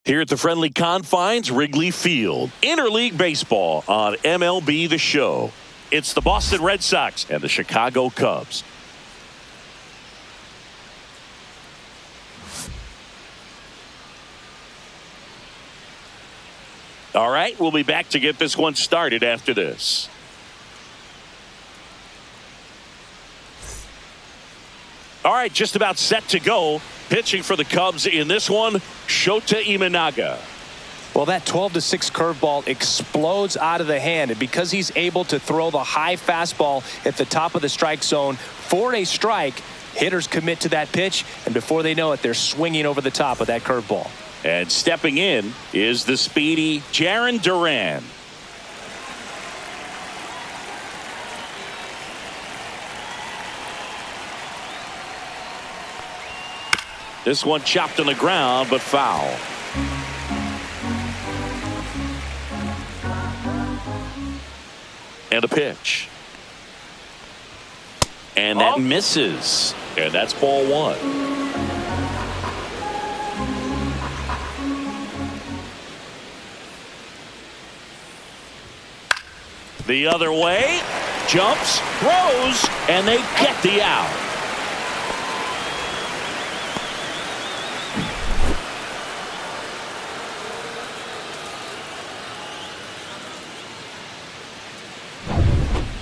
Here at the friendly confines, Wrigley Field. Interleague baseball on MLB The Show. It's the Boston Red Sox and the Chicago Cubs. All right, we'll be back to get this one started after this. All right, just about set to go. Pitching for the Cubs in this one, Shota Imanaga. Well, that 12-6 curveball explodes out of the hand, and because he's able to throw the high fastball at the top of the strike zone for a strike, hitters commit to that pitch, and before they know it, they're swinging over the top of that curveball. And stepping in is the speedy Jarren Duran. This one chopped on the ground, but foul. And a pitch. And that misses. And that's ball one. The other way. Jumps, throws, and they get the out.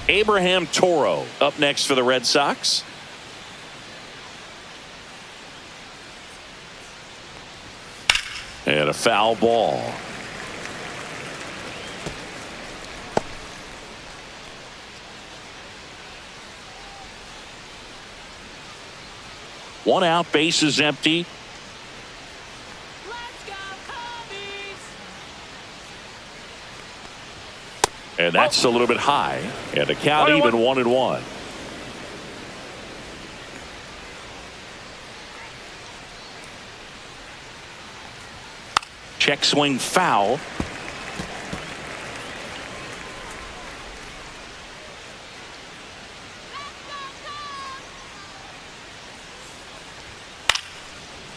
Abraham Toro up next for the Red Sox. And a foul ball. One out, base is empty. And that's a little bit high. And the count even 1-1. Check swing foul.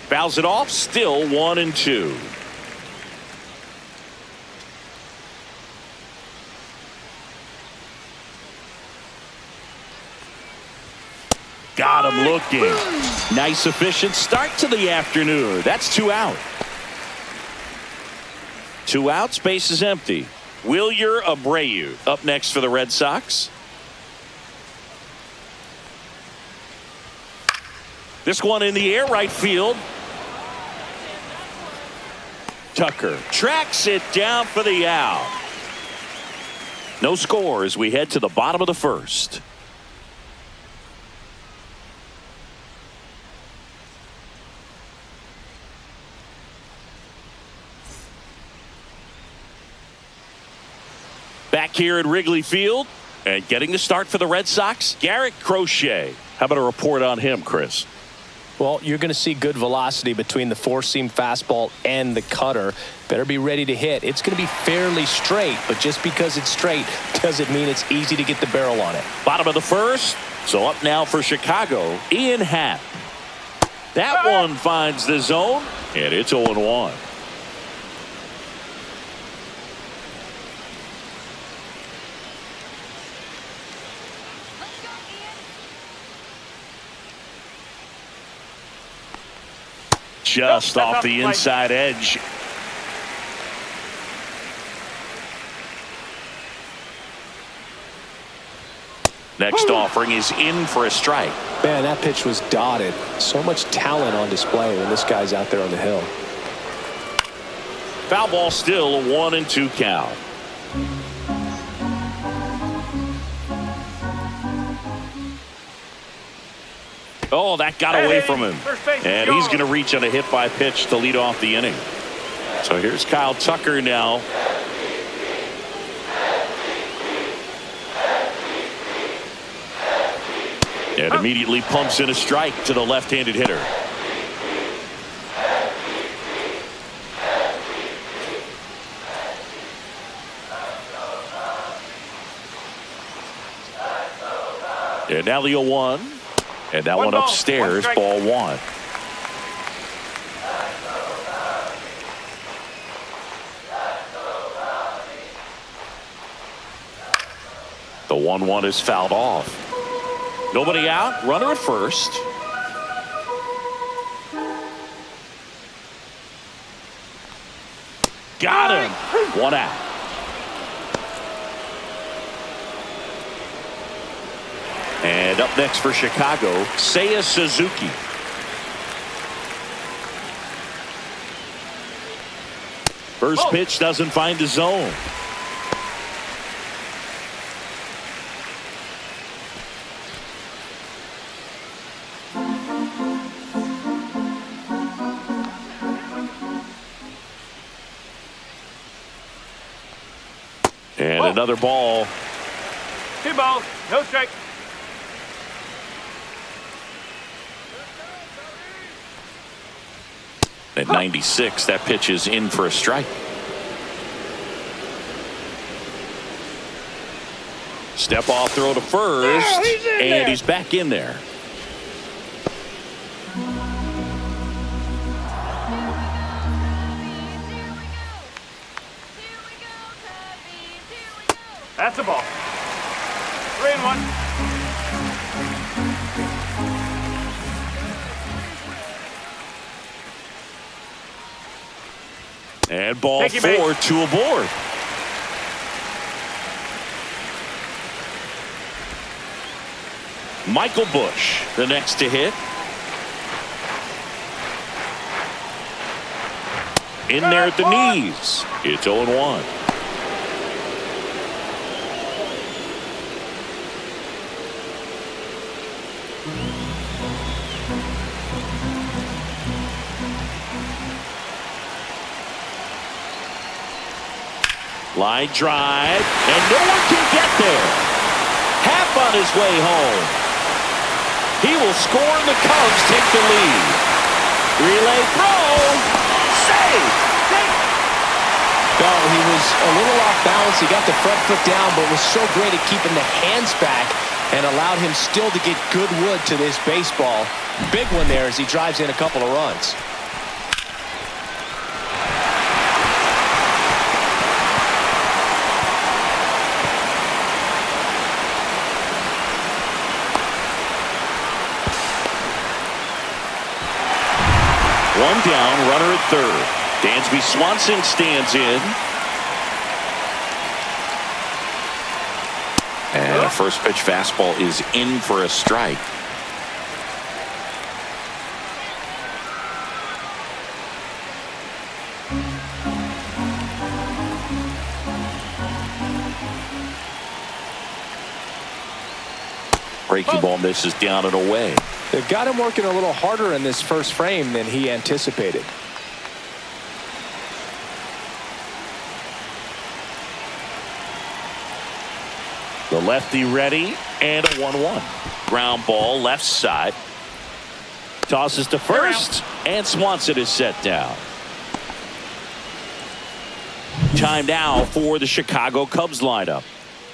Fouls it off. Still 1-2. Got him looking. Nice efficient start to the afternoon. That's 2 out. 2 outs, base is empty. Wilyer Abreu up next for the Red Sox. This one in the air, right field. Tucker tracks it down for the out. No score as we head to the bottom of the first. Back here at Wrigley Field and getting the start for the Red Sox, Garrett Crochet. How about a report on him, Chris? Well, you're going to see good velocity between the four-seam fastball and the cutter. Better be ready to hit. It's going to be fairly straight, but just because it's straight doesn't mean it's easy to get the barrel on it. Bottom of the first. So up now for Chicago, Ian Happ. That one finds the zone, and it's 0-1. Just off the inside edge. Next offering is in for a strike. Man, that pitch was dotted. So much talent on display when this guy's out there on the hill. Foul ball, still a 1-2 count. Oh, that got away from him. And he's going to reach on a hit by pitch to lead off the inning. So here's Kyle Tucker now. And immediately pumps in a strike to the left-handed hitter. And now the 0-1. And that one upstairs, ball one. The 1-1 is fouled off. Nobody out. Runner at first. Got him. 1 out. And up next for Chicago, Seiya Suzuki. First pitch doesn't find the zone. And another ball. 2 balls, no strike. At 96, that pitch is in for a strike. Step off throw to first, and he's back in there. That's a ball. 3-1. And ball 4, 2 aboard. Michael Busch, the next to hit. In there at the knees. It's 0-1. Line drive, and no one can get there. Half on his way home. He will score, and the Cubs take the lead. Relay throw, save. No, he was a little off balance. He got the front foot down, but was so great at keeping the hands back and allowed him still to get good wood to this baseball. Big one there as he drives in a couple of runs. One down, runner at third. Dansby Swanson stands in. And a first pitch fastball is in for a strike. Breaking ball misses down and away. They've got him working a little harder in this first frame than he anticipated. The lefty ready, and a 1-1. Ground ball left side. Tosses to first, and Swanson is set down. Time now for the Chicago Cubs lineup.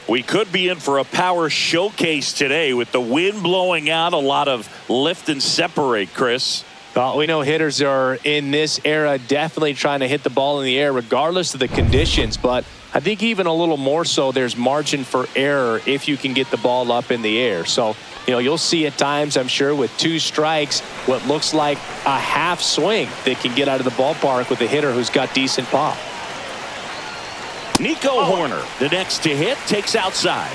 We could be in for a power showcase today with the wind blowing out, a lot of lift and separate, Chris. Well, we know hitters are in this era definitely trying to hit the ball in the air regardless of the conditions, but I think even a little more so there's margin for error if you can get the ball up in the air. So, you know, you'll see at times, I'm sure, with 2 strikes, what looks like a half swing that can get out of the ballpark with a hitter who's got decent pop. Nico Horner, the next to hit, takes outside.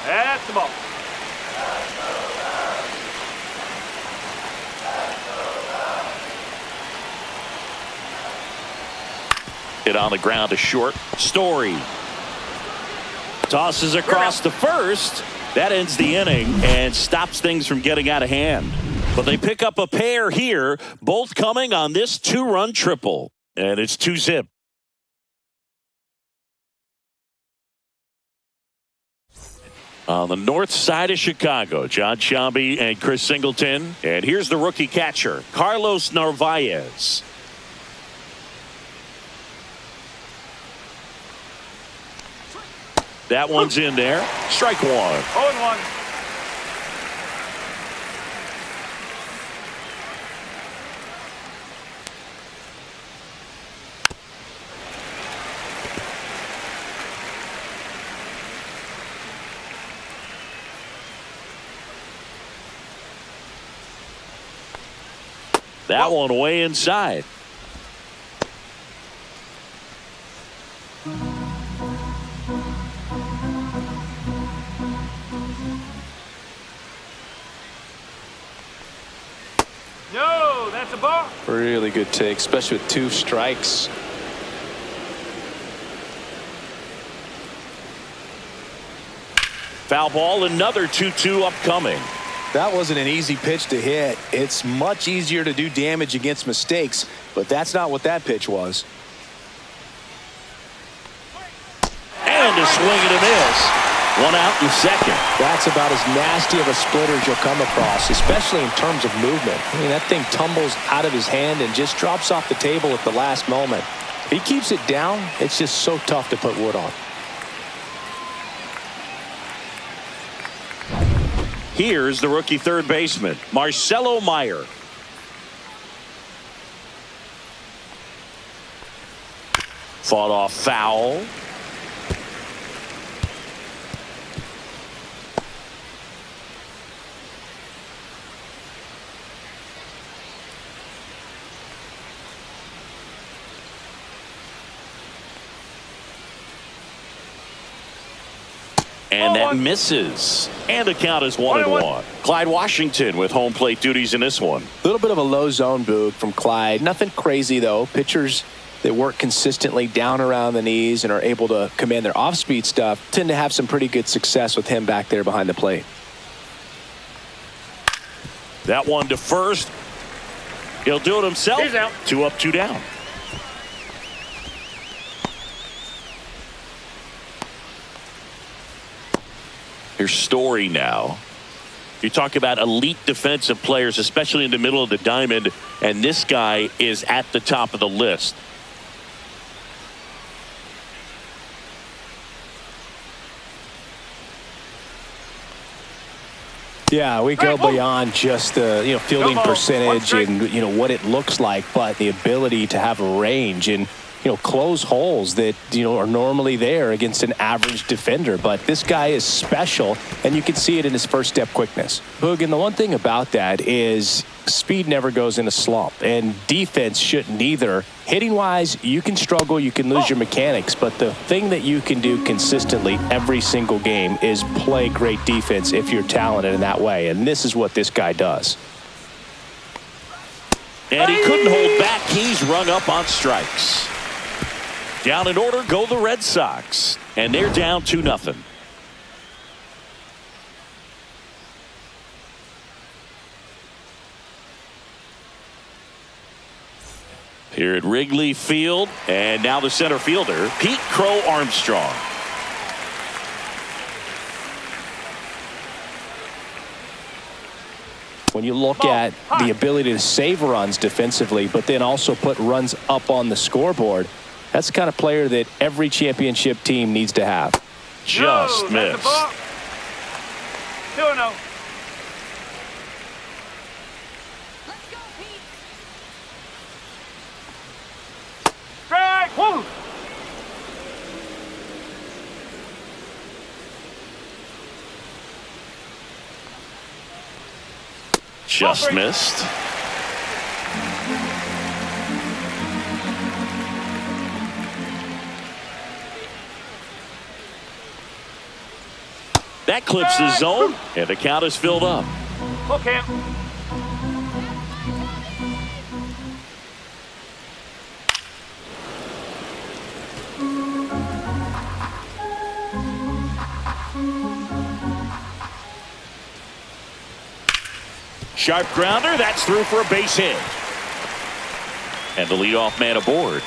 That's the ball. Hit on the ground to short. Story tosses across to first. That ends the inning and stops things from getting out of hand. But they pick up a pair here, both coming on this 2-run triple. And it's 2-zip. On the north side of Chicago, John Sciambi and Chris Singleton. And here's the rookie catcher, Carlos Narvaez. That one's in there. Strike 1. 0-1. That one way inside. No, that's a ball. Really good take, especially with 2 strikes. Foul ball, another 2-2 upcoming. That wasn't an easy pitch to hit. It's much easier to do damage against mistakes, but that's not what that pitch was. And a swing and a miss. 1 out in second. That's about as nasty of a splitter as you'll come across, especially in terms of movement. I mean, that thing tumbles out of his hand and just drops off the table at the last moment. If he keeps it down, it's just so tough to put wood on. Here's the rookie third baseman, Marcelo Meyer. Fought off foul. And that misses. And the count is 1-1. Clyde Washington with home plate duties in this one. A little bit of a low zone boog from Clyde. Nothing crazy, though. Pitchers that work consistently down around the knees and are able to command their off-speed stuff tend to have some pretty good success with him back there behind the plate. That one to first. He'll do it himself. He's out. 2 up, 2 down. Here's Story now. You talk about elite defensive players, especially in the middle of the diamond, and this guy is at the top of the list. Yeah, we go beyond just the fielding percentage and what it looks like, but the ability to have a range and close holes that are normally there against an average defender. But this guy is special, and you can see it in his first step quickness. Boog, and the one thing about that is speed never goes in a slump, and defense shouldn't either. Hitting wise, you can struggle, you can lose your mechanics, but the thing that you can do consistently every single game is play great defense if you're talented in that way, and this is what this guy does. And he couldn't hold back. He's rung up on strikes. Down in order go the Red Sox, and they're down 2-0. Here at Wrigley Field, and now the center fielder, Pete Crow Armstrong. When you look at the ability to save runs defensively, but then also put runs up on the scoreboard, that's the kind of player that every championship team needs to have. Just missed. 2-0. Strike. Woo. Just missed. That clips the zone, and the count is filled up. Okay. Sharp grounder, that's through for a base hit. And the leadoff man aboard.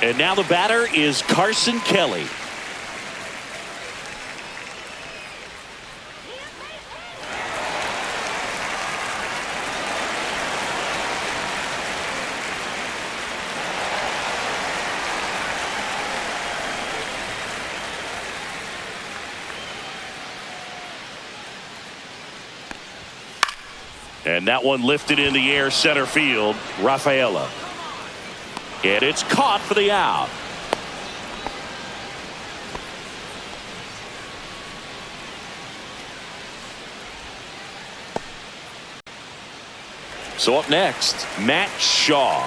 And now the batter is Carson Kelly. And that one lifted in the air center field, Rafaela. And it's caught for the out. So up next, Matt Shaw.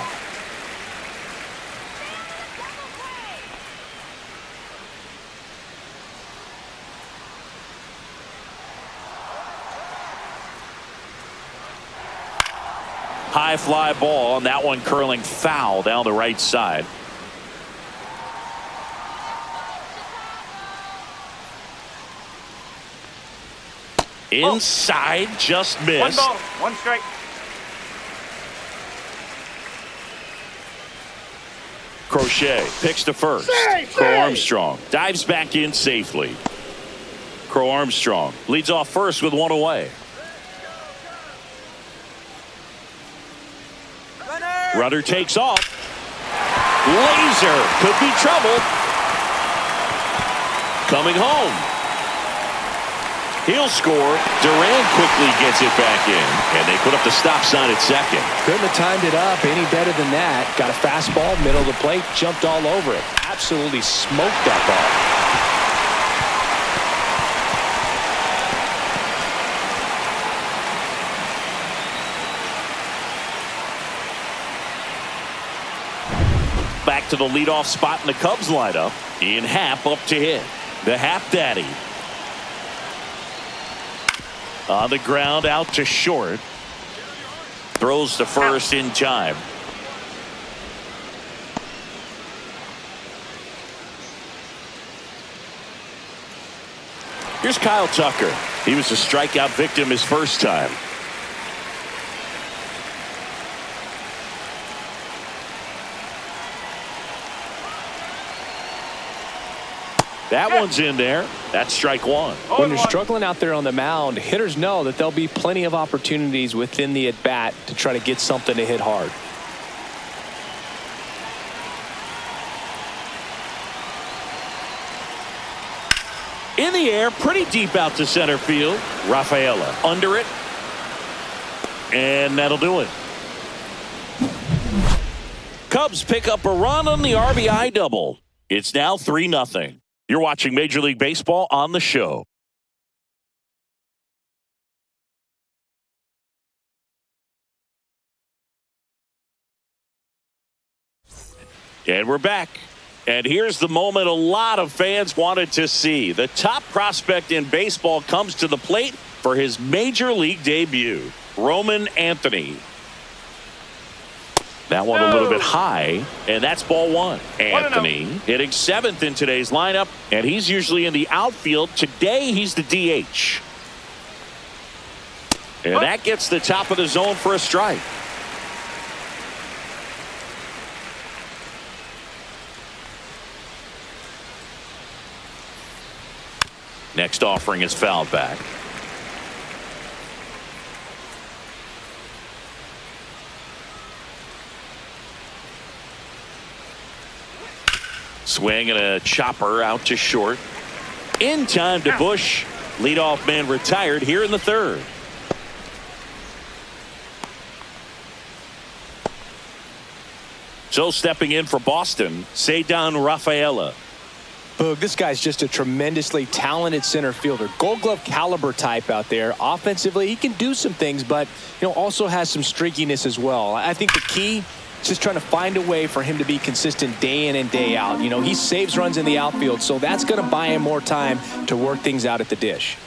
High fly ball, and that one curling foul down the right side. Inside, just missed. 1 ball, 1 strike. Crochet picks to first. Crow Armstrong dives back in safely. Crow Armstrong leads off first with 1 away. Runner takes off. Laser could be trouble. Coming home. He'll score. Duran quickly gets it back in, and they put up the stop sign at second. Couldn't have timed it up any better than that. Got a fastball, middle of the plate, jumped all over it. Absolutely smoked that ball. Back to the leadoff spot in the Cubs lineup. Ian Happ up to hit. The Happ Daddy. On the ground out to short. Throws to first in time. Here's Kyle Tucker. He was a strikeout victim his first time. That one's in there. That's strike 1. When you're struggling out there on the mound, hitters know that there'll be plenty of opportunities within the at-bat to try to get something to hit hard. In the air, pretty deep out to center field. Rafaela under it. And that'll do it. Cubs pick up a run on the RBI double. It's now 3-0. You're watching Major League Baseball on the show. And we're back. And here's the moment a lot of fans wanted to see. The top prospect in baseball comes to the plate for his Major League debut. Roman Anthony. That one a little bit high, and that's ball 1. Anthony hitting 7th in today's lineup, and he's usually in the outfield. Today, he's the DH. And that gets the top of the zone for a strike. Next offering is fouled back. Swing and a chopper out to short. In time to Bush. Leadoff man retired here in the 3rd. So stepping in for Boston, Ceddanne Rafaela. Boog, this guy's just a tremendously talented center fielder. Gold Glove caliber type out there. Offensively, he can do some things, but also has some streakiness as well. I think the key is just trying to find a way for him to be consistent day in and day out. He saves runs in the outfield, so that's going to buy him more time to work things out at the dish.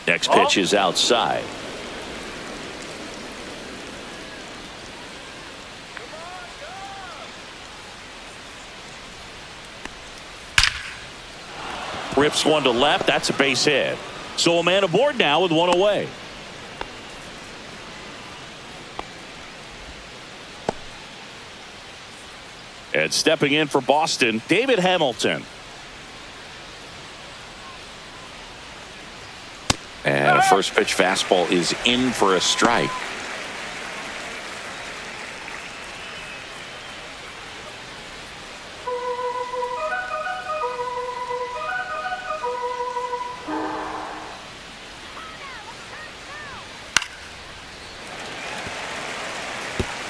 Next pitch is outside. Rips one to left. That's a base hit. So a man aboard now with 1 away. And stepping in for Boston, David Hamilton. And a first pitch fastball is in for a strike.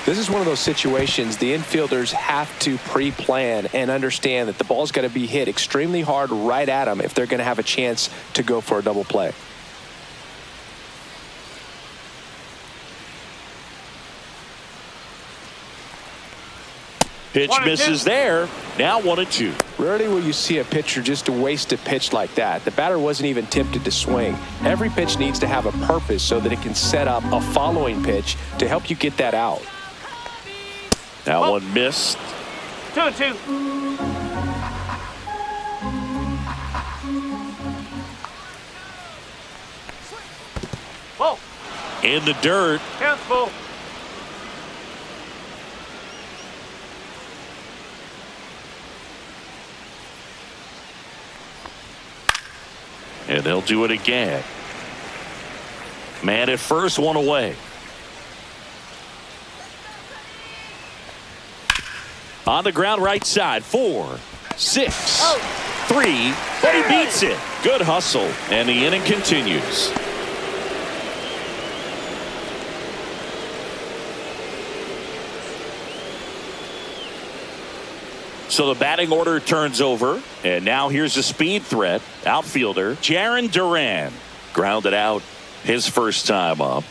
This is one of those situations the infielders have to pre-plan and understand that the ball's got to be hit extremely hard right at them if they're going to have a chance to go for a double play. Pitch 1-2. misses there. Now 1-2. Rarely will you see a pitcher just waste a pitch like that. The batter wasn't even tempted to swing. Every pitch needs to have a purpose so that it can set up a following pitch to help you get that out. That one missed. 2-2. Whoa. In the dirt. Count's full. And they'll do it again. Man at first, one away. On the ground, right side. 4, 6, 3, but he beats it. Good hustle, and the inning continues. So the batting order turns over, and now here's a speed threat. Outfielder Jarren Duran grounded out his first time up.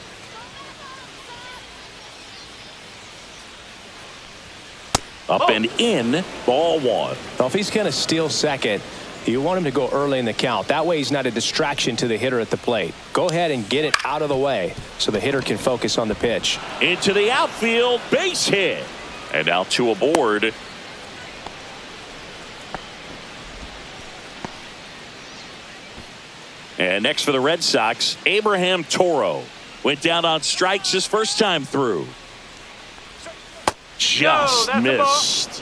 Up and in, ball one. Well, if he's going to steal second, you want him to go early in the count. That way he's not a distraction to the hitter at the plate. Go ahead and get it out of the way so the hitter can focus on the pitch. Into the outfield, base hit. And now 2 aboard. And next for the Red Sox, Abraham Toro went down on strikes his first time through. Just missed.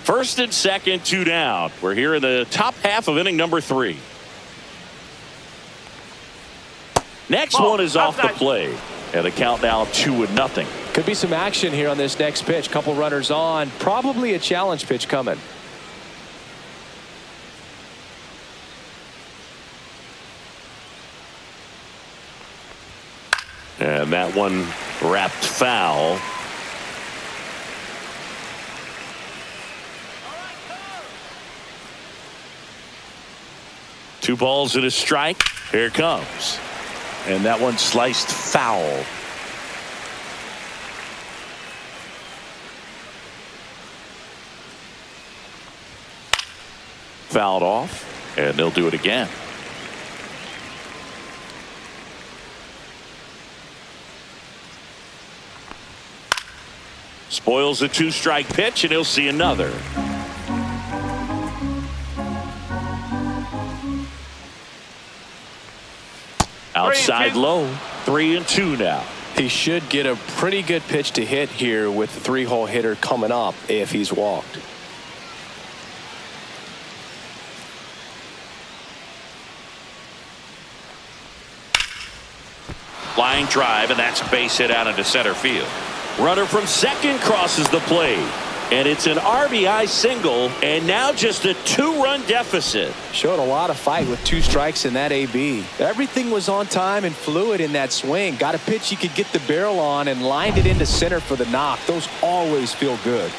First and second, 2 down. We're here in the top half of inning number 3. Next one is off the plate. And the count now 2-0. Could be some action here on this next pitch. Couple runners on. Probably a challenge pitch coming. And that one wrapped foul. Two balls and a strike. Here it comes. And that one sliced foul. Fouled off, and they'll do it again. Spoils the 2-strike pitch, and he'll see another. Outside low, 3-2 now. He should get a pretty good pitch to hit here with the 3-hole hitter coming up if he's walked. Line drive, and that's a base hit out into center field. Runner from second crosses the plate, and it's an RBI single, and now just a 2-run deficit. Showed a lot of fight with 2 strikes in that AB. Everything was on time and fluid in that swing. Got a pitch he could get the barrel on and lined it into center for the knock. Those always feel good.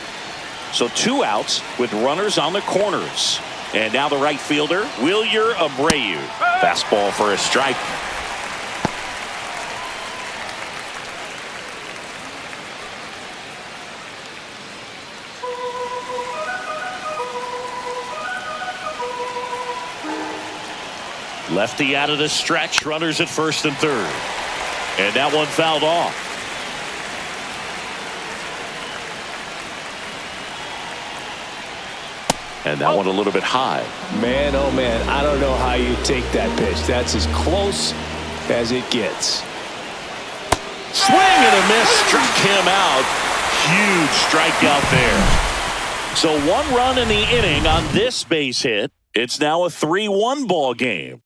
So 2 outs with runners on the corners. And now the right fielder, Wilyer Abreu. Fastball for a strike. Lefty out of the stretch, runners at first and third. And that one fouled off. And that one a little bit high. Man, oh man, I don't know how you take that pitch. That's as close as it gets. Swing and a miss, struck him out. Huge strikeout there. So 1 run in the inning on this base hit. It's now a 3-1 ball game.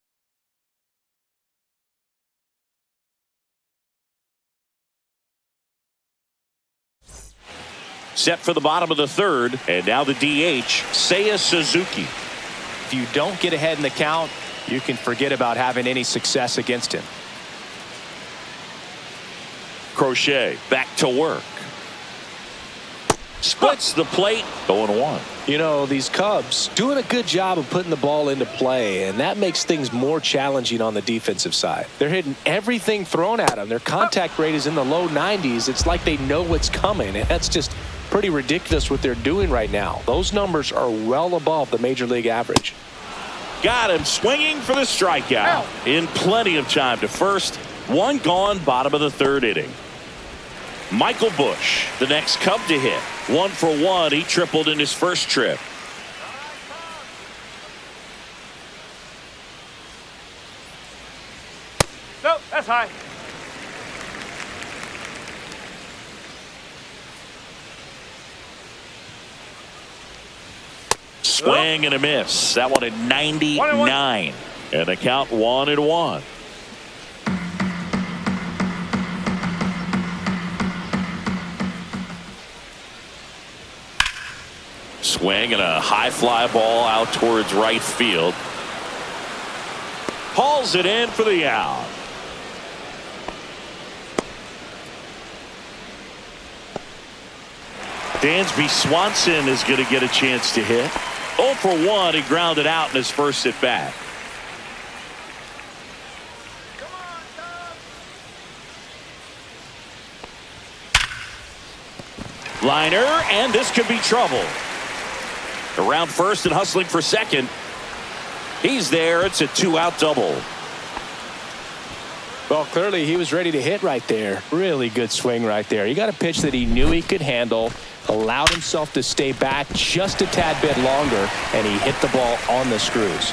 Set for the bottom of the third, and now the DH, Seiya Suzuki. If you don't get ahead in the count, you can forget about having any success against him. Crochet back to work. Splits the plate, 0-1. You know, these Cubs doing a good job of putting the ball into play, and that makes things more challenging on the defensive side. They're hitting everything thrown at them. Their contact rate is in the low 90s. It's like they know what's coming, and that's just pretty ridiculous what they're doing right now. Those numbers are well above the major league average. Got him swinging for the strikeout. In plenty of time to first. One gone, bottom of the third inning. Michael Busch, the next Cub to hit. 1 for 1. He tripled in his first trip. No, that's high. Swing and a miss. That one at 99. And the count 1-1. Swing and a high fly ball out towards right field. Hauls it in for the out. Dansby Swanson is going to get a chance to hit. 0 for 1. He grounded out in his first at bat. Liner, and this could be trouble. Around first and hustling for second. He's there. It's a 2-out double. Well, clearly he was ready to hit right there. Really good swing right there. He got a pitch that he knew he could handle, allowed himself to stay back just a tad bit longer, and he hit the ball on the screws.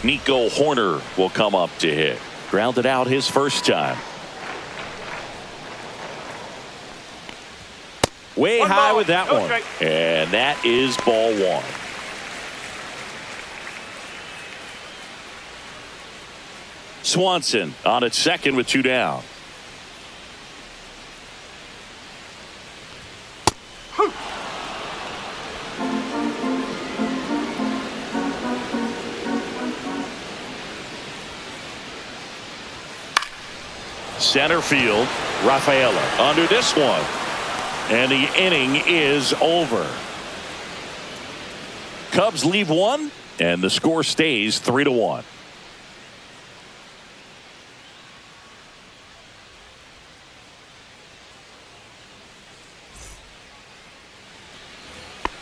Nico Horner will come up to hit. Grounded out his first time. Way high with that one. And that is ball 1. Swanson on at second with 2 down. Center field, Rafaela under this one. And the inning is over. Cubs leave one, and the score stays 3-1.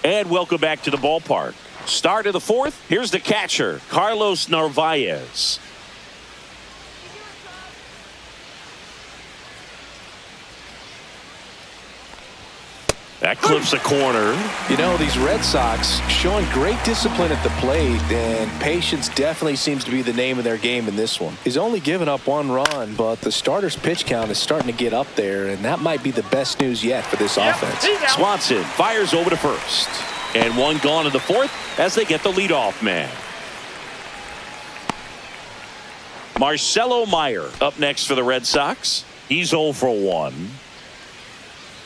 And welcome back to the ballpark. Start of the fourth. Here's the catcher, Carlos Narvaez. That clips a corner. You know, these Red Sox showing great discipline at the plate, and patience definitely seems to be the name of their game in this one. He's only given up 1 run, but the starter's pitch count is starting to get up there, and that might be the best news yet for this offense. Swanson fires over to first. And 1 gone in the fourth as they get the leadoff man. Marcelo Meyer up next for the Red Sox. He's 0 for 1.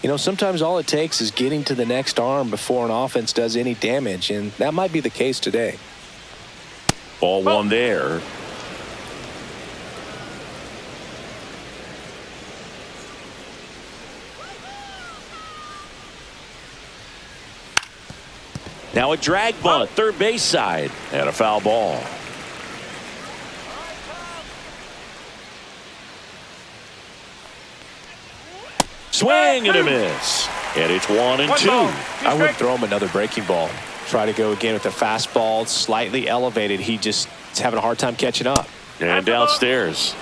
You know, sometimes all it takes is getting to the next arm before an offense does any damage, and that might be the case today. Ball 1 there. Now a drag bunt, third base side, and a foul ball. Swing and a miss. And it's 1-2. I would throw him another breaking ball. Try to go again with the fastball, slightly elevated. He just is having a hard time catching up. And downstairs.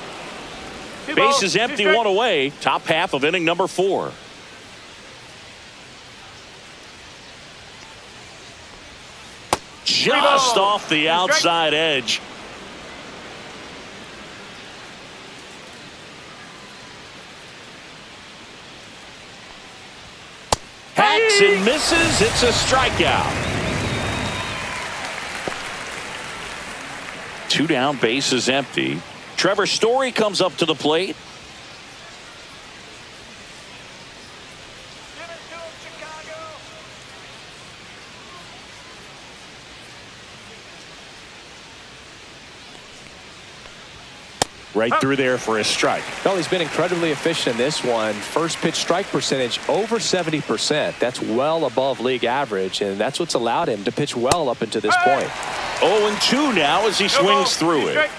Base is empty, 1 away. Top half of inning number 4. Just off the outside edge. Hacks and misses. It's a strikeout. 2 down, base is empty. Trevor Story comes up to the plate. Right through there for a strike. Well, he's been incredibly efficient in this one. First pitch strike percentage over 70%. That's well above league average, and that's what's allowed him to pitch well up until this point. 0-2 now as he swings through it.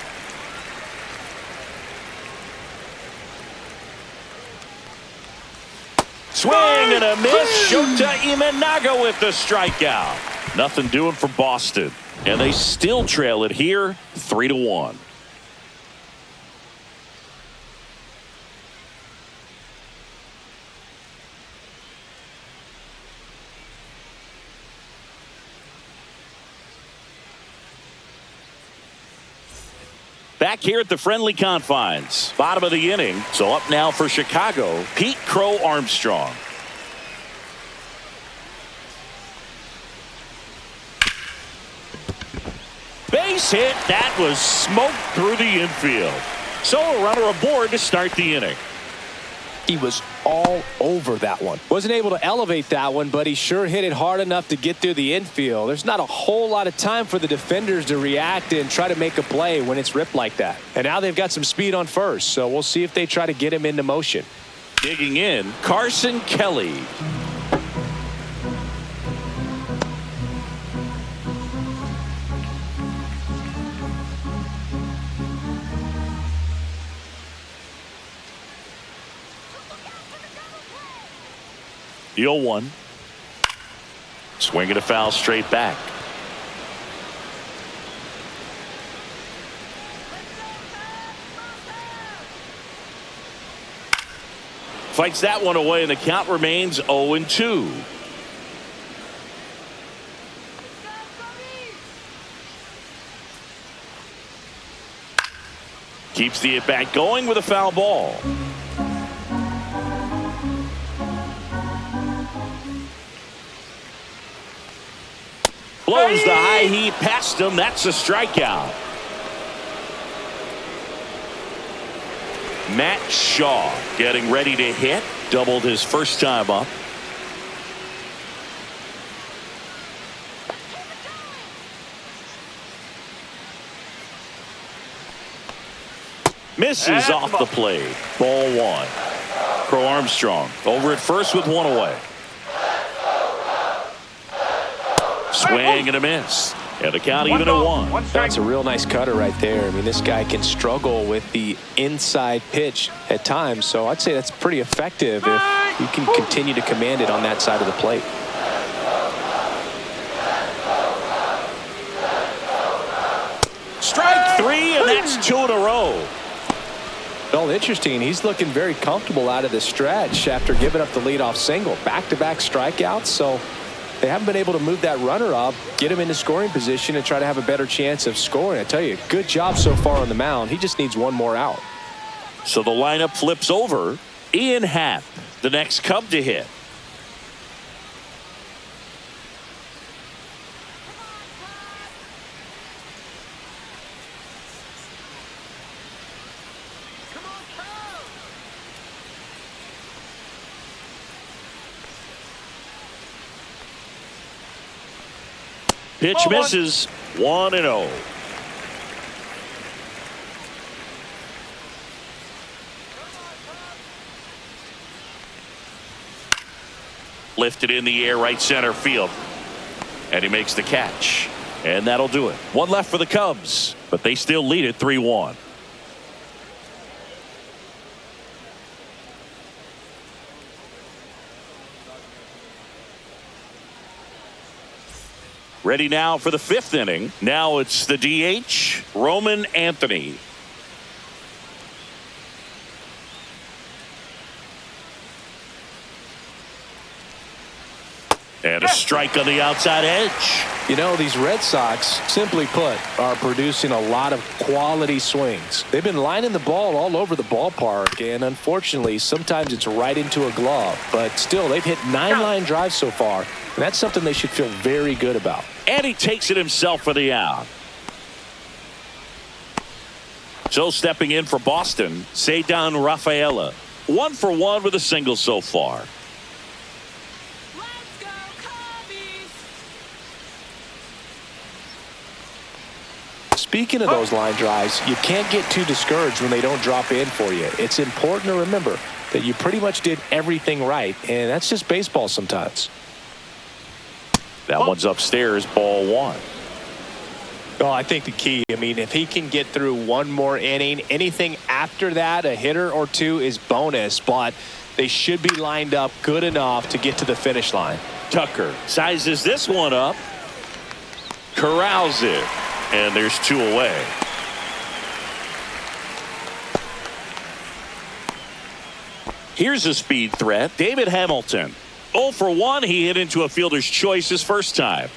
Swing and a miss. Shota Imanaga with the strikeout. Nothing doing for Boston. And they still trail it here 3-1. Back here at the friendly confines. Bottom of the inning. So up now for Chicago, Pete Crow Armstrong. Base hit. That was smoked through the infield. So a runner aboard to start the inning. He was all over that one. Wasn't able to elevate that one, but he sure hit it hard enough to get through the infield. There's not a whole lot of time for the defenders to react and try to make a play when it's ripped like that. And now they've got some speed on first, so we'll see if they try to get him into motion. Digging in, Carson Kelly. The 0-1. Swinging a foul straight back. Fights that one away, and the count remains 0-2. Keeps the at-bat going with a foul ball. Blows the high heat past him. That's a strikeout. Matt Shaw getting ready to hit. Doubled his first time up. Misses off the plate. Ball one. Crow Armstrong over at first with one away. Swing and a miss. And the count even at one. That's a real nice cutter right there. I mean, this guy can struggle with the inside pitch at times, so I'd say that's pretty effective if you can continue to command it on that side of the plate. Strike three, and that's 2 in a row. Well, interesting. He's looking very comfortable out of the stretch after giving up the leadoff single. Back-to-back strikeouts, so they haven't been able to move that runner up, get him into scoring position, and try to have a better chance of scoring. I tell you, good job so far on the mound. He just needs one more out. So the lineup flips over. Ian Happ, the next Cub to hit. Pitch misses. 1-0. Lifted in the air, right center field. And he makes the catch. And that'll do it. One left for the Cubs, but they still lead it 3-1. Ready now for the fifth inning. Now it's the DH, Roman Anthony. And a strike on the outside edge. You know, these Red Sox, simply put, are producing a lot of quality swings. They've been lining the ball all over the ballpark, and unfortunately, sometimes it's right into a glove. But still, they've hit 9 line drives so far, and that's something they should feel very good about. And he takes it himself for the out. So stepping in for Boston, Ceddanne Rafaela. 1 for 1 with a single so far. Speaking of those line drives, you can't get too discouraged when they don't drop in for you. It's important to remember that you pretty much did everything right, and that's just baseball sometimes. That one's upstairs, ball one. Oh, I think the key, I mean, if he can get through one more inning, anything after that, a hitter or two is bonus, but they should be lined up good enough to get to the finish line. Tucker sizes this one up, corrals it, and there's two away. Here's a speed threat, David Hamilton. 0 for 1, he hit into a fielder's choice his first time.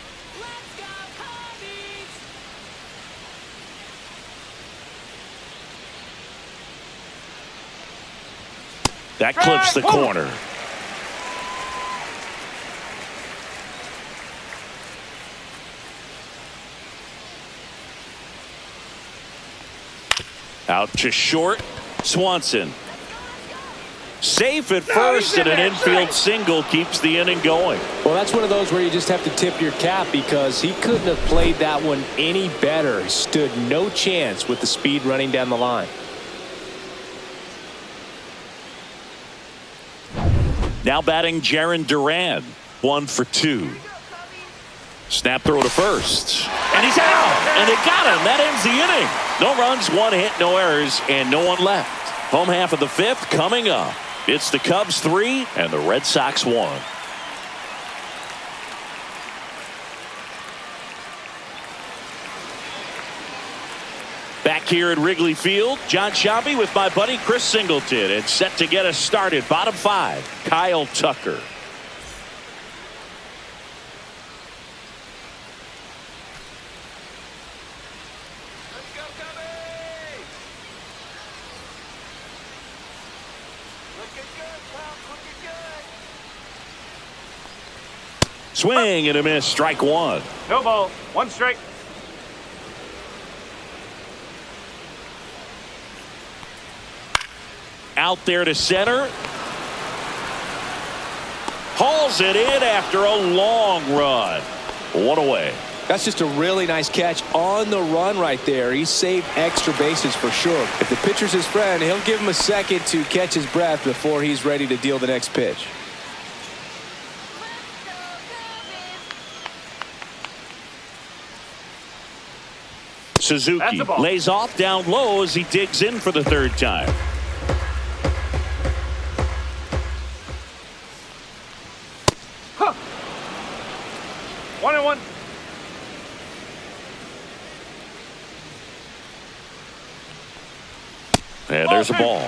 That clips the corner. Out to short, Swanson. Safe at first, and an infield single keeps the inning going. Well, that's one of those where you just have to tip your cap because he couldn't have played that one any better. He stood no chance with the speed running down the line. Now batting Jarren Duran, 1 for 2. Snap throw to first, and he's out, and they got him. That ends the inning. No runs, 1 hit, no errors, and no one left. Home half of the 5th coming up. It's the Cubs 3 and the Red Sox 1. Back here at Wrigley Field, John Sciambi with my buddy Chris Singleton, and set to get us started. Bottom 5, Kyle Tucker. Swing and a miss, strike 1. No ball. 1 strike. Out there to center. Hauls it in after a long run. 1 away. That's just a really nice catch on the run right there. He saved extra bases for sure. If the pitcher's his friend, he'll give him a second to catch his breath before he's ready to deal the next pitch. Suzuki lays off down low as he digs in for the 3rd time. Huh. 1-1. And there's a ball.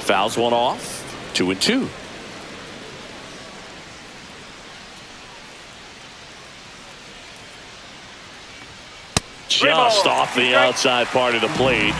Fouls one off. 2-2. Just off the outside part of the plate.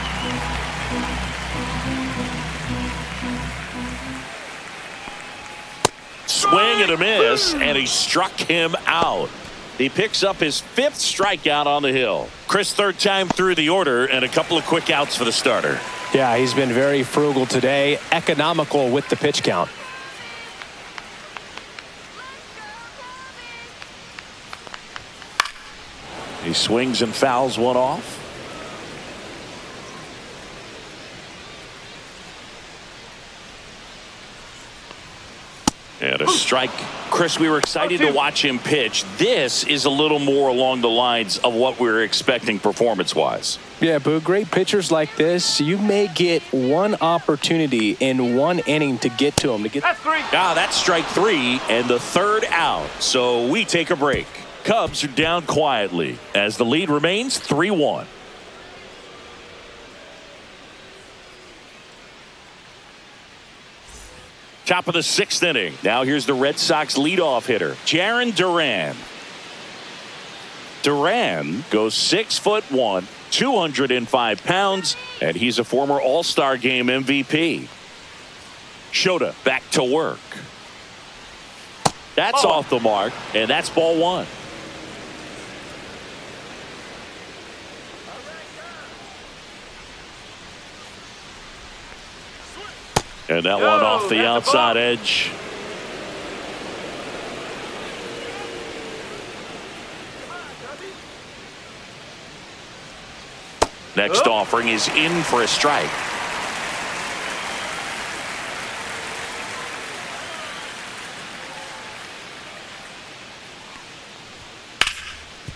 Swing and a miss, and he struck him out. He picks up his 5th strikeout on the hill. Chris, 3rd time through the order, and a couple of quick outs for the starter. Yeah, he's been very frugal today, economical with the pitch count. He swings and fouls one off. And a strike. Chris, we were excited to watch him pitch. This is a little more along the lines of what we were expecting performance-wise. Yeah, Boo, great pitchers like this, you may get one opportunity in one inning to get to him. That's 3. That's strike 3 and the 3rd out. So we take a break. Cubs are down quietly as the lead remains 3-1. Top of the 6th inning. Now here's the Red Sox leadoff hitter, Jarren Duran. Duran goes 6'1", 205 pounds, and he's a former All-Star Game MVP. Shota back to work. That's off the mark, and that's ball 1. And that one off the outside edge. Next offering is in for a strike.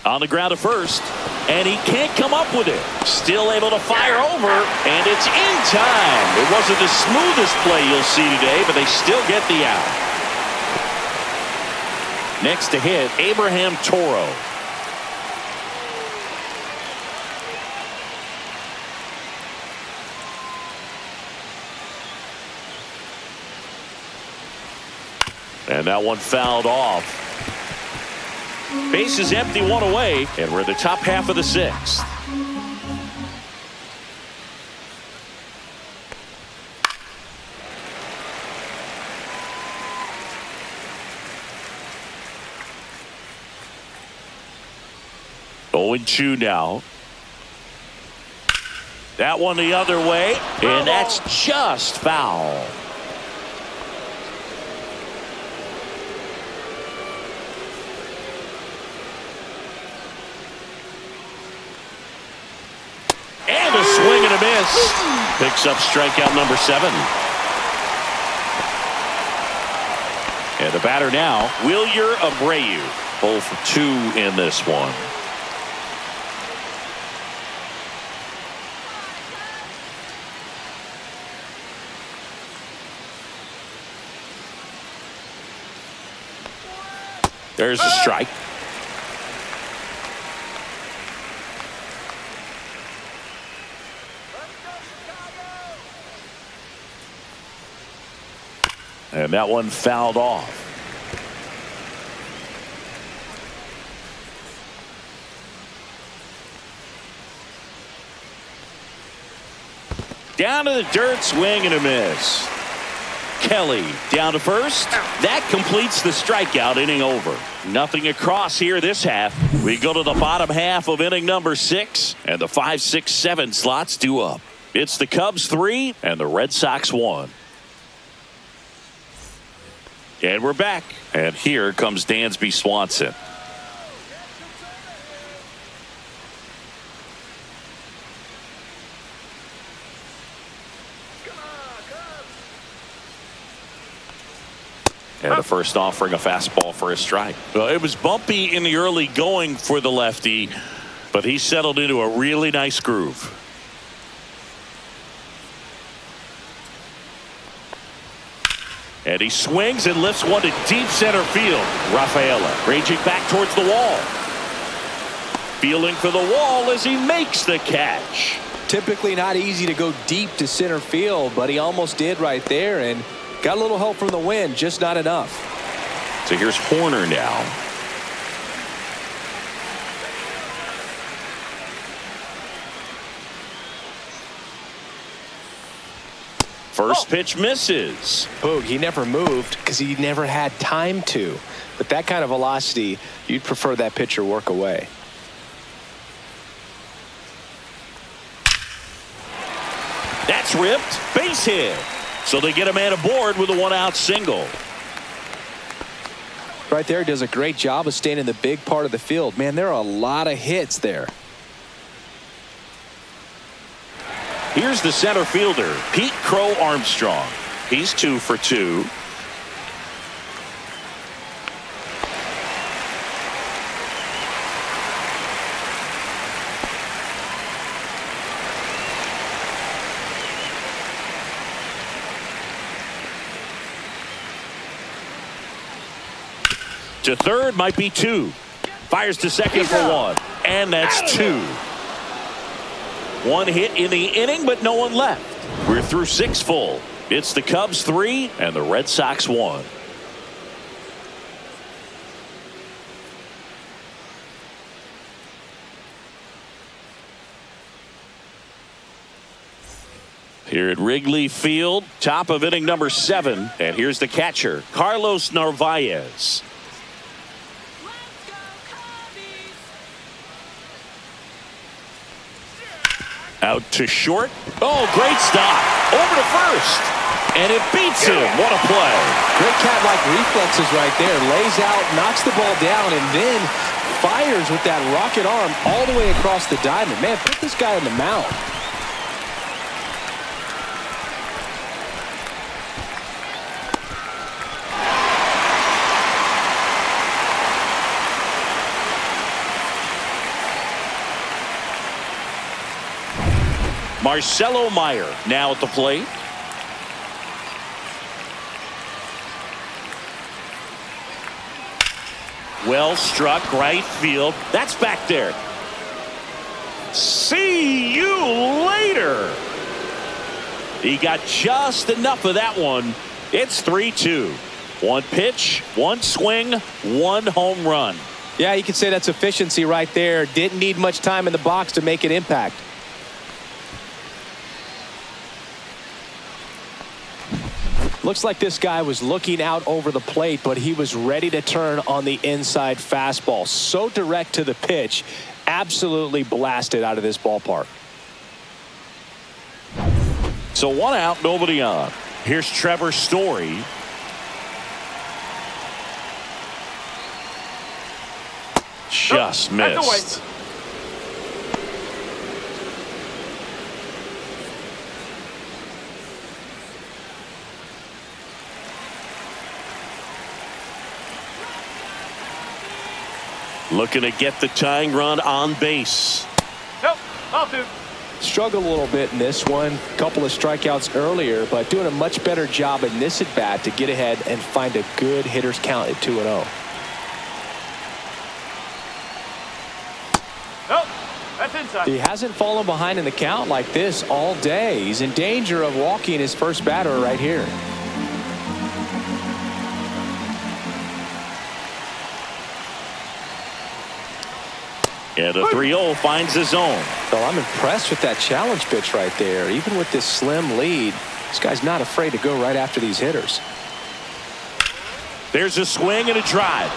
On the ground to first, and he can't come up with it. Still able to fire over, and it's in time. It wasn't the smoothest play you'll see today, but they still get the out. Next to hit, Abraham Toro. And that one fouled off. Base is empty, one away, and we're in the top half of the sixth. Oh, 0-2 now. That one the other way, and that's just foul. And a swing and a miss. Picks up strikeout number 7. And the batter now, Wilyer Abreu. 0 for 2 in this one. There's a strike. And that one fouled off. Down to the dirt, swing and a miss. Kelly down to first. That completes the strikeout, inning over. Nothing across here this half. We go to the bottom half of inning number 6, and the 5, 6, 7 slots due up. It's the Cubs 3 and the Red Sox 1. And we're back. And here comes Dansby Swanson. And the first offering, a fastball for a strike. Well, it was bumpy in the early going for the lefty, but he settled into a really nice groove. And he swings and lifts one to deep center field. Rafaela ranging back towards the wall. Feeling for the wall as he makes the catch. Typically not easy to go deep to center field, but he almost did right there and got a little help from the wind, just not enough. So here's Horner now. First pitch misses. Boog, he never moved because he never had time to. But that kind of velocity, you'd prefer that pitcher work away. That's ripped. Base hit. So they get a man aboard with a 1-out single. Right there, does a great job of staying in the big part of the field. Man, there are a lot of hits there. Here's the center fielder, Pete Crow Armstrong. He's 2 for 2. To third, might be 2. Fires to second for 1. And that's 2. 1 hit in the inning, but no one left. We're through 6 full. It's the Cubs 3 and the Red Sox 1. Here at Wrigley Field, top of inning number 7. And here's the catcher, Carlos Narvaez. Out to short. Oh, great stop. Over to first. And it beats him. What a play. Great cat-like reflexes right there. Lays out, knocks the ball down, and then fires with that rocket arm all the way across the diamond. Man, put this guy on the mound. Marcelo Meyer now at the plate. Well struck, right field. That's back there. See you later. He got just enough of that one. It's 3-2. One pitch, one swing, one home run. Yeah, you could say that's efficiency right there. Didn't need much time in the box to make an impact. Looks like this guy was looking out over the plate, but he was ready to turn on the inside fastball. So direct to the pitch, absolutely blasted out of this ballpark. So one out, nobody on. Here's Trevor Story. Just missed. Looking to get the tying run on base. Nope, I'll do. Struggled a little bit in this one. Couple of strikeouts earlier, but doing a much better job in this at bat to get ahead and find a good hitter's count at 2-0. Nope, that's inside. He hasn't fallen behind in the count like this all day. He's in danger of walking his first batter right here. And a 3-0 finds his own. So I'm impressed with that challenge pitch right there. Even with this slim lead, this guy's not afraid to go right after these hitters. There's a swing and a drive.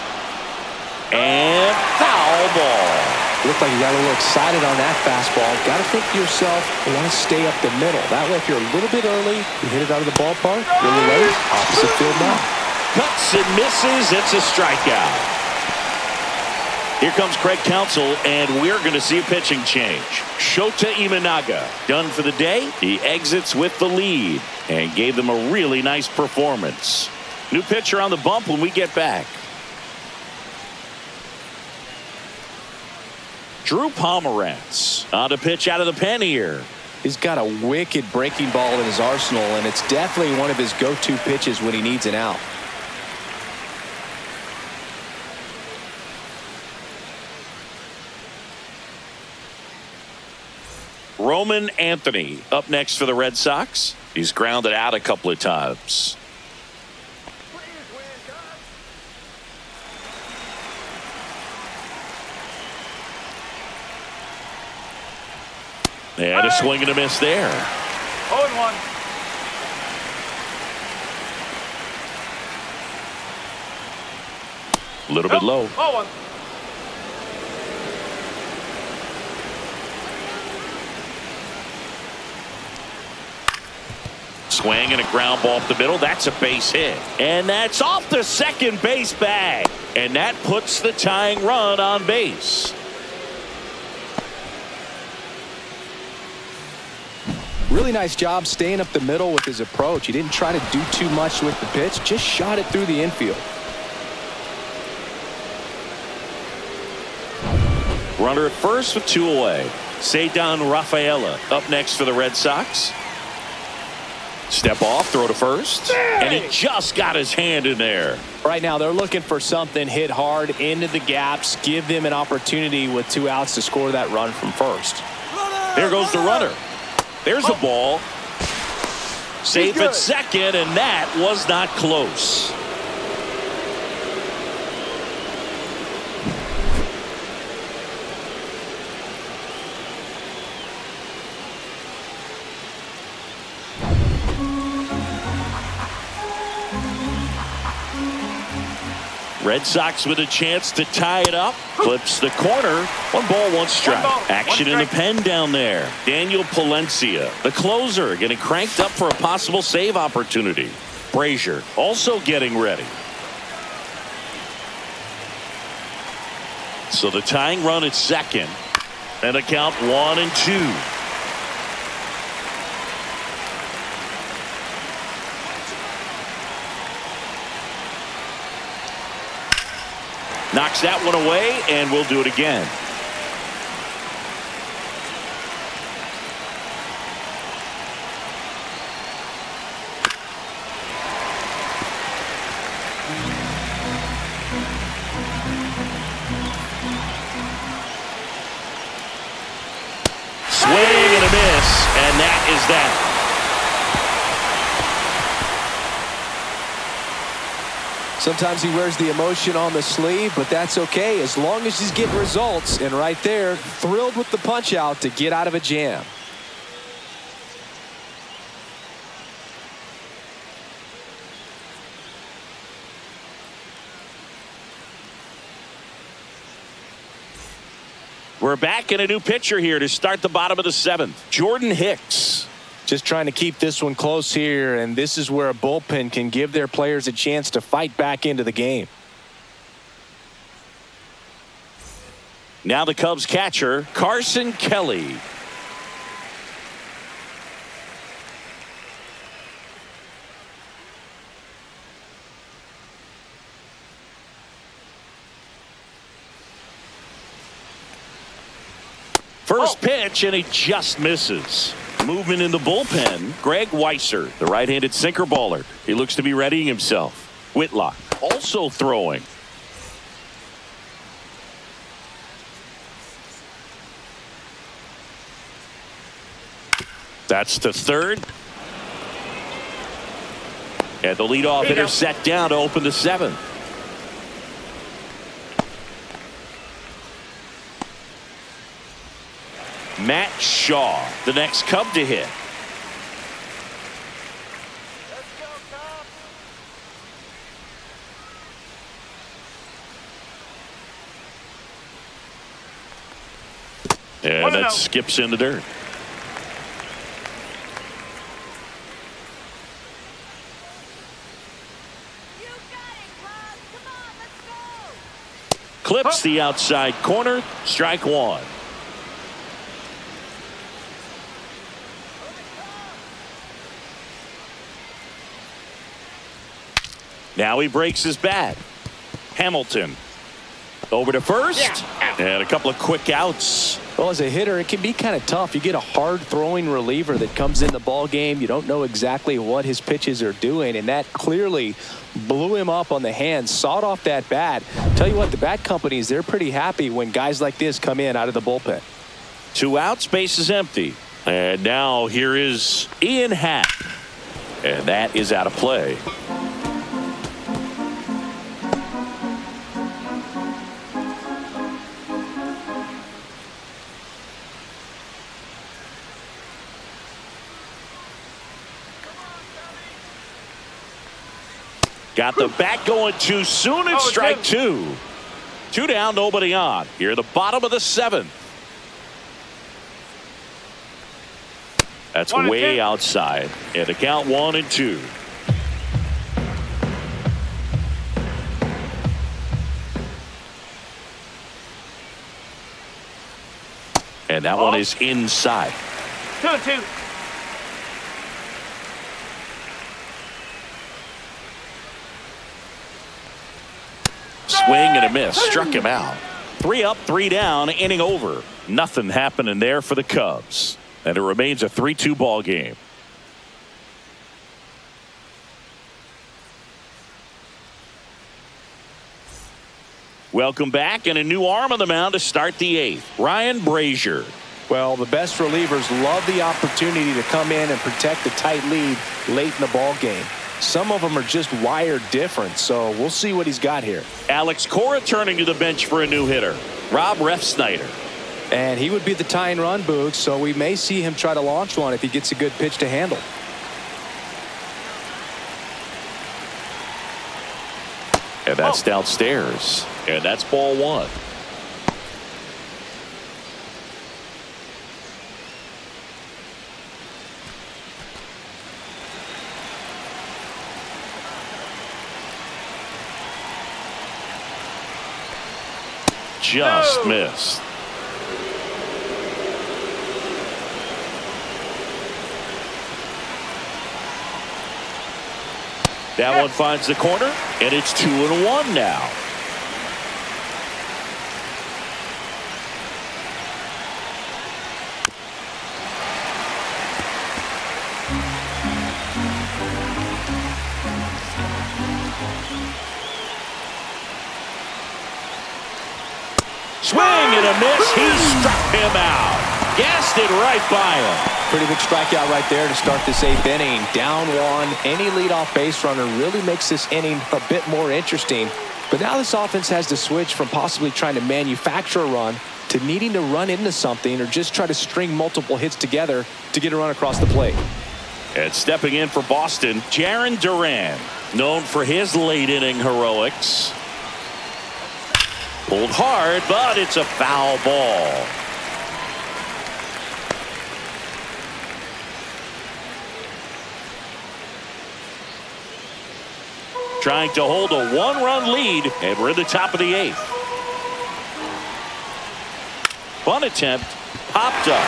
And foul ball. Looked like you got a little excited on that fastball. Got to think to yourself, you want to stay up the middle. That way, if you're a little bit early, you hit it out of the ballpark. Really late, opposite field now. Cuts and misses. It's a strikeout. Here comes Craig Counsell, and we're going to see a pitching change. Shota Imanaga done for the day. He exits with the lead and gave them a really nice performance. New pitcher on the bump when we get back. Drew Pomerantz on to pitch out of the pen here. He's got a wicked breaking ball in his arsenal, and it's definitely one of his go-to pitches when he needs an out. Roman Anthony up next for the Red Sox. He's grounded out a couple of times. And a swing and a miss there. 0-1. A little bit low. 0-1. Swing and a ground ball up the middle. That's a base hit. And that's off the second base bag. And that puts the tying run on base. Really nice job staying up the middle with his approach. He didn't try to do too much with the pitch. Just shot it through the infield. Runner at first with 2 away. Ceddanne Rafaela up next for the Red Sox. Step off, throw to first. And he just got his hand in there. Right now, they're looking for something hit hard into the gaps. Give them an opportunity with 2 outs to score that run from first. There goes the runner. There's the ball. Safe at second, and that was not close. Red Sox with a chance to tie it up. Flips the corner. 1 ball, 1 strike. Action in the pen down there. Daniel Palencia, the closer, getting cranked up for a possible save opportunity. Brazier also getting ready. So the tying run at second. And a count 1-2. Knocks that one away, and we'll do it again. Swing and a miss, and that is that. Sometimes he wears the emotion on the sleeve, but that's okay as long as he's getting results. And right there, thrilled with the punch out to get out of a jam. We're back in a new pitcher here to start the bottom of the 7th. Jordan Hicks. Just trying to keep this one close here, and this is where a bullpen can give their players a chance to fight back into the game. Now the Cubs catcher, Carson Kelly. First pitch, and he just misses. Movement in the bullpen. Greg Weiser, the right-handed sinker baller. He looks to be readying himself. Whitlock also throwing. That's to third. And the leadoff hitter set down to open the 7th. Matt Shaw, the next Cub to hit. And that skips in the dirt. Clips the outside corner. Strike 1. Now he breaks his bat. Hamilton over to first. And a couple of quick outs. Well, as a hitter, it can be kind of tough. You get a hard throwing reliever that comes in the ball game. You don't know exactly what his pitches are doing, and that clearly blew him up on the hands, sawed off that bat. Tell you what, the bat companies, they're pretty happy when guys like this come in out of the bullpen. 2 outs, base is empty. And now here is Ian Happ. And that is out of play. Got the bat going too soon. It's strike 2. 2 down, nobody on. Here, the bottom of the 7th. That's way outside. And the count 1-2. And that one is inside. 2-2. Swing and a miss. Struck him out. 3 up, 3 down, inning over. Nothing happening there for the Cubs. And it remains a 3-2 ball game. Welcome back, and a new arm on the mound to start the 8th. Ryan Brazier. Well, the best relievers love the opportunity to come in and protect a tight lead late in the ball game. Some of them are just wired different, so we'll see what he's got here. Alex Cora turning to the bench for a new hitter, Rob Refsnyder. And he would be the tying run, Boog, so we may see him try to launch one if he gets a good pitch to handle. And that's downstairs. And that's ball one. Just missed. That one finds the corner, and it's 2-1 now. Swing and a miss. He struck him out. Gassed it right by him. Pretty big strikeout right there to start this 8th inning. Down one. Any leadoff base runner really makes this inning a bit more interesting. But now this offense has to switch from possibly trying to manufacture a run to needing to run into something or just try to string multiple hits together to get a run across the plate. And stepping in for Boston, Jarren Duran, known for his late inning heroics. Pulled hard, but it's a foul ball. Trying to hold a 1-run lead, and we're in the top of the 8th. Bunt attempt, popped up.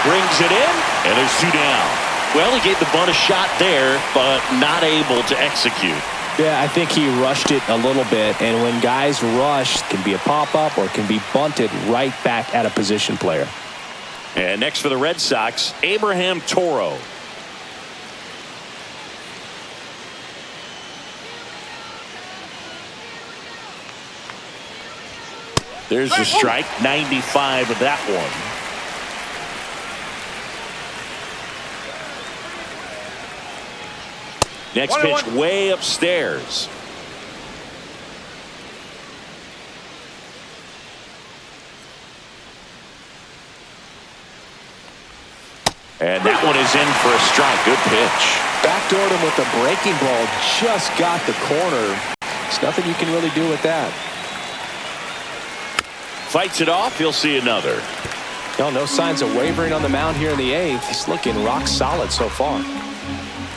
Brings it in, and there's 2 down. Well, he gave the bunt a shot there, but not able to execute. Yeah, I think he rushed it a little bit, and when guys rush, it can be a pop-up or it can be bunted right back at a position player. And next for the Red Sox, Abraham Toro. There's the strike, 95 of that one. Next pitch way upstairs. And that one is in for a strike. Good pitch. Backdoored him with a breaking ball. Just got the corner. There's nothing you can really do with that. Fights it off. He'll see another. No signs of wavering on the mound here in the 8th. He's looking rock solid so far.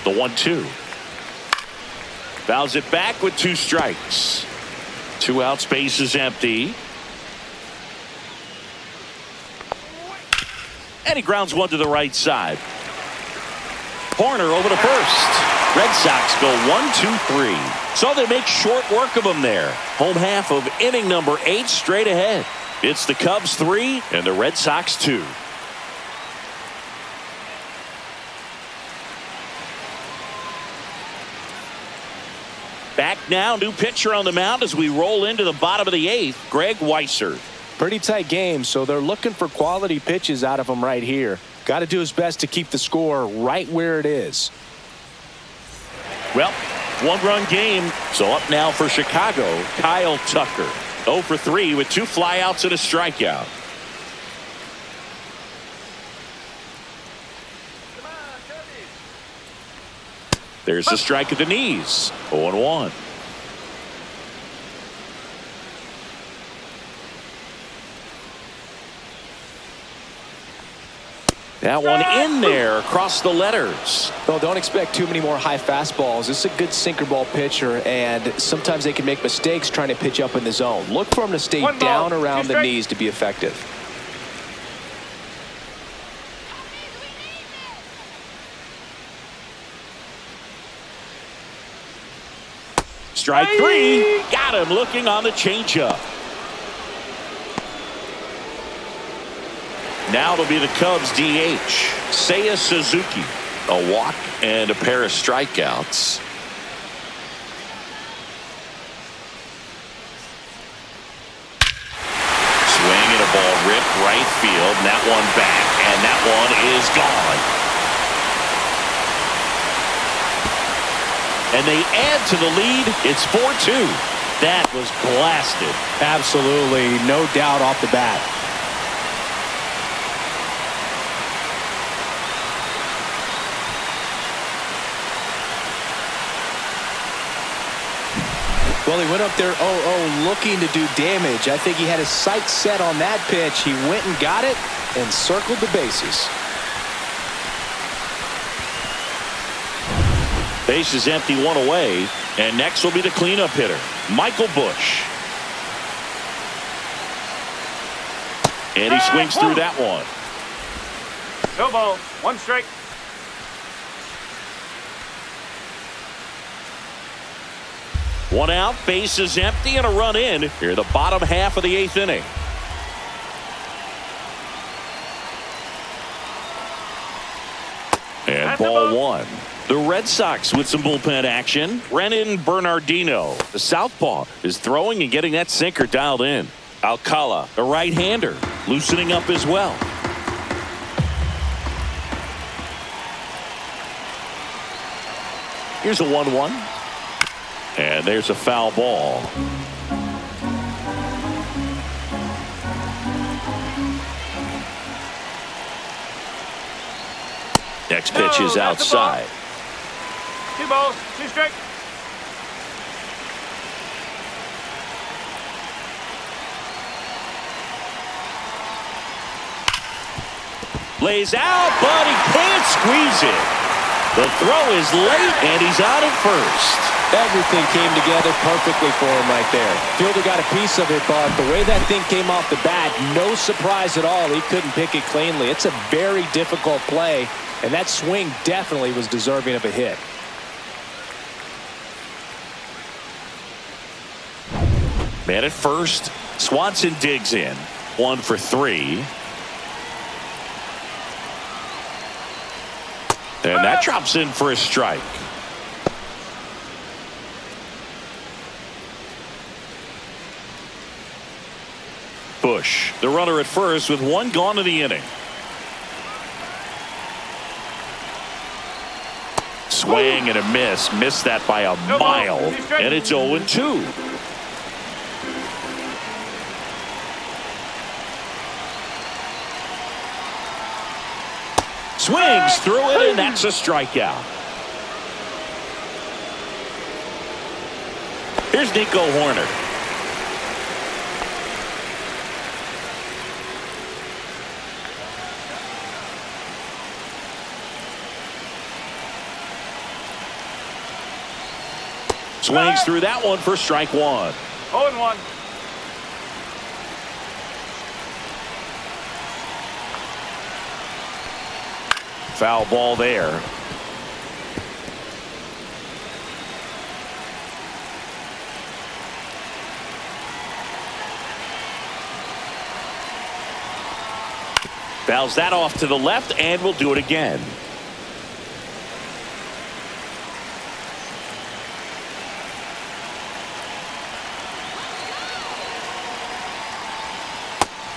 The 1-2. Fouls it back with 2 strikes. 2 outs, base is empty. And he grounds one to the right side. Corner over to first. Red Sox go 1-2-3. So they make short work of them there. Home half of inning number 8 straight ahead. It's the Cubs 3 and the Red Sox 2. Back now, new pitcher on the mound as we roll into the bottom of the 8th, Greg Weissert. Pretty tight game, so they're looking for quality pitches out of him right here. Got to do his best to keep the score right where it is. Well, 1-run game, so up now for Chicago, Kyle Tucker. 0 for 3 with 2 flyouts and a strikeout. There's the strike at the knees. 0-1. That one in there across the letters. Well, don't expect too many more high fastballs. This is a good sinker ball pitcher, and sometimes they can make mistakes trying to pitch up in the zone. Look for him to stay down around the knees to be effective. Strike 3. Got him looking on the changeup. Now it'll be the Cubs DH, Seiya Suzuki. A walk and a pair of strikeouts. Swing and a ball ripped right field. And that one back, and that one is gone. And they add to the lead. It's 4-2. That was blasted. Absolutely, no doubt off the bat. Well, he went up there 0-0 looking to do damage. I think he had his sights set on that pitch. He went and got it and circled the bases. Base is empty, one away. And next will be the cleanup hitter, Michael Busch. And he swings through that one. No ball. One strike. One out, base is empty, and a run in here, the bottom half of the 8th inning. And ball one. The Red Sox with some bullpen action. Brennan Bernardino, the southpaw, is throwing and getting that sinker dialed in. Alcala, the right-hander, loosening up as well. Here's a 1-1. And there's a foul ball. Next pitch is outside. 2 balls, 2 strikes. Lays out, but he can't squeeze it. The throw is late, and he's out at first. Everything came together perfectly for him right there. Fielder got a piece of it, but the way that thing came off the bat, no surprise at all. He couldn't pick it cleanly. It's a very difficult play, and that swing definitely was deserving of a hit. Man at first, Swanson digs in. 1 for 3. And that drops in for a strike. Busch, the runner at first with 1 gone in the inning. Swing and a miss. Missed that by a mile. And it's 0-2. Swings through it, and that's a strikeout. Here's Nico Horner. Swings through that one for strike 1. 0-1. Foul ball there. Fouls that off to the left, and we'll do it again.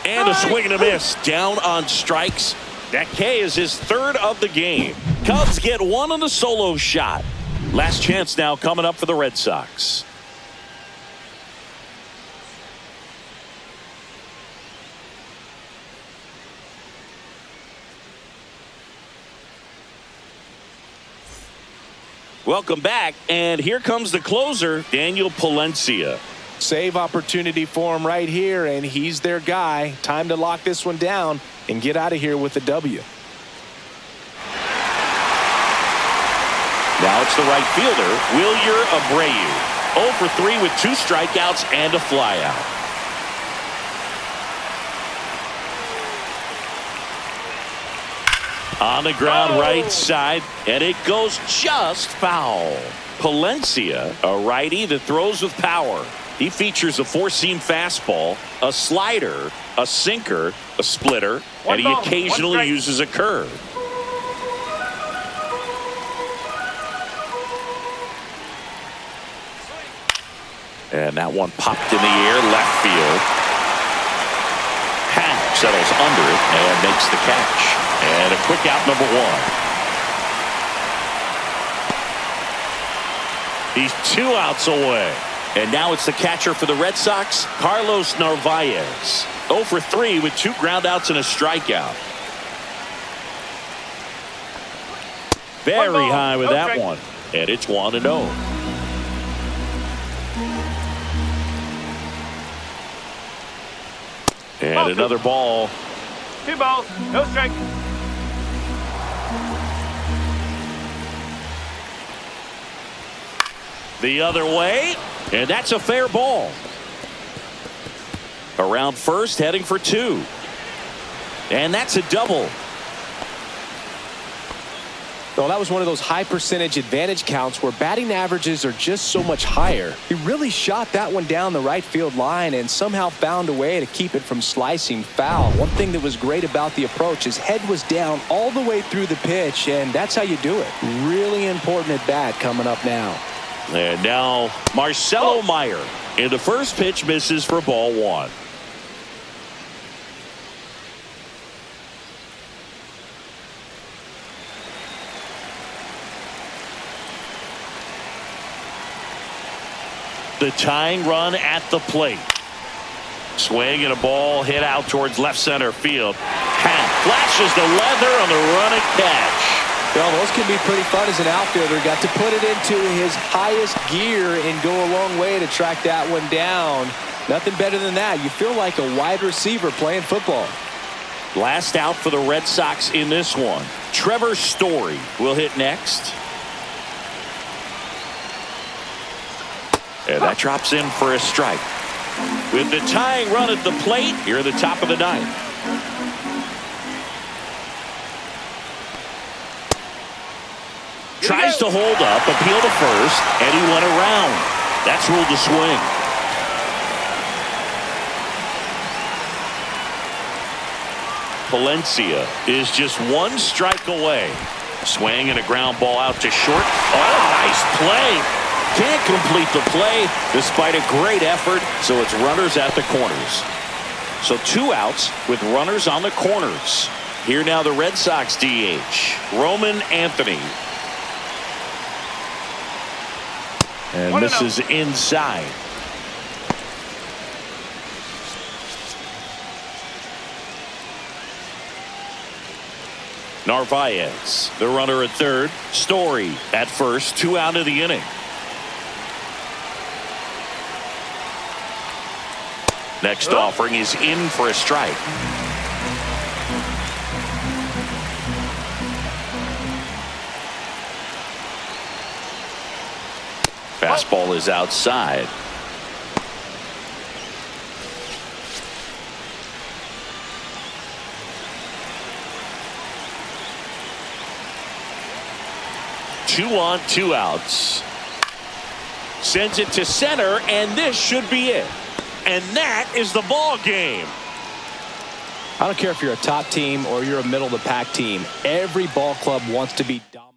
And a swing and a miss. Down on strikes. That K is his 3rd of the game. Cubs get 1 on the solo shot. Last chance now coming up for the Red Sox. Welcome back, and here comes the closer, Daniel Palencia. Save opportunity for him right here, and he's their guy. Time to lock this one down and get out of here with a W. Now it's the right fielder, Wilyer Abreu. 0 for 3 with 2 strikeouts and a flyout. On the ground, right side, and it goes just foul. Palencia, a righty that throws with power. He features a 4-seam fastball, a slider, a sinker, a splitter, and he occasionally uses a curve. And that one popped in the air, left field. Hack settles under it and makes the catch. And a quick out, number 1. He's 2 outs away. And now it's the catcher for the Red Sox, Carlos Narvaez. 0 for 3 with 2 groundouts and a strikeout. Very high with that one. And it's 1-0. And another ball. 2 balls, no strike. The other way, and that's a fair ball. Around first, heading for 2. And that's a double. Well, that was one of those high percentage advantage counts where batting averages are just so much higher. He really shot that one down the right field line and somehow found a way to keep it from slicing foul. One thing that was great about the approach, his head was down all the way through the pitch, and that's how you do it. Really important at bat coming up now. And now Marcelo Meyer. And the first pitch misses for ball 1. The tying run at the plate. Swing and a ball hit out towards left center field. Flashes the leather on the run and catch. Well, those can be pretty fun as an outfielder. Got to put it into his highest gear and go a long way to track that one down. Nothing better than that. You feel like a wide receiver playing football. Last out for the Red Sox in this one. Trevor Story will hit next. And that drops in for a strike. With the tying run at the plate, here at the top of the 9th. Tries to hold up, appeal to first, and he went around. That's ruled a swing. Palencia is just 1 strike away. Swing and a ground ball out to short. Oh, nice play. Can't complete the play despite a great effort, so it's runners at the corners. So 2 outs with runners on the corners. Here now the Red Sox DH, Roman Anthony. And misses inside. Narvaez, the runner at third. Story at first, 2 out of the inning. Next offering is in for a strike. Fastball is outside. Two on, 2 outs. Sends it to center, and this should be it. And that is the ball game. I don't care if you're a top team or you're a middle of the pack team. Every ball club wants to be dominant.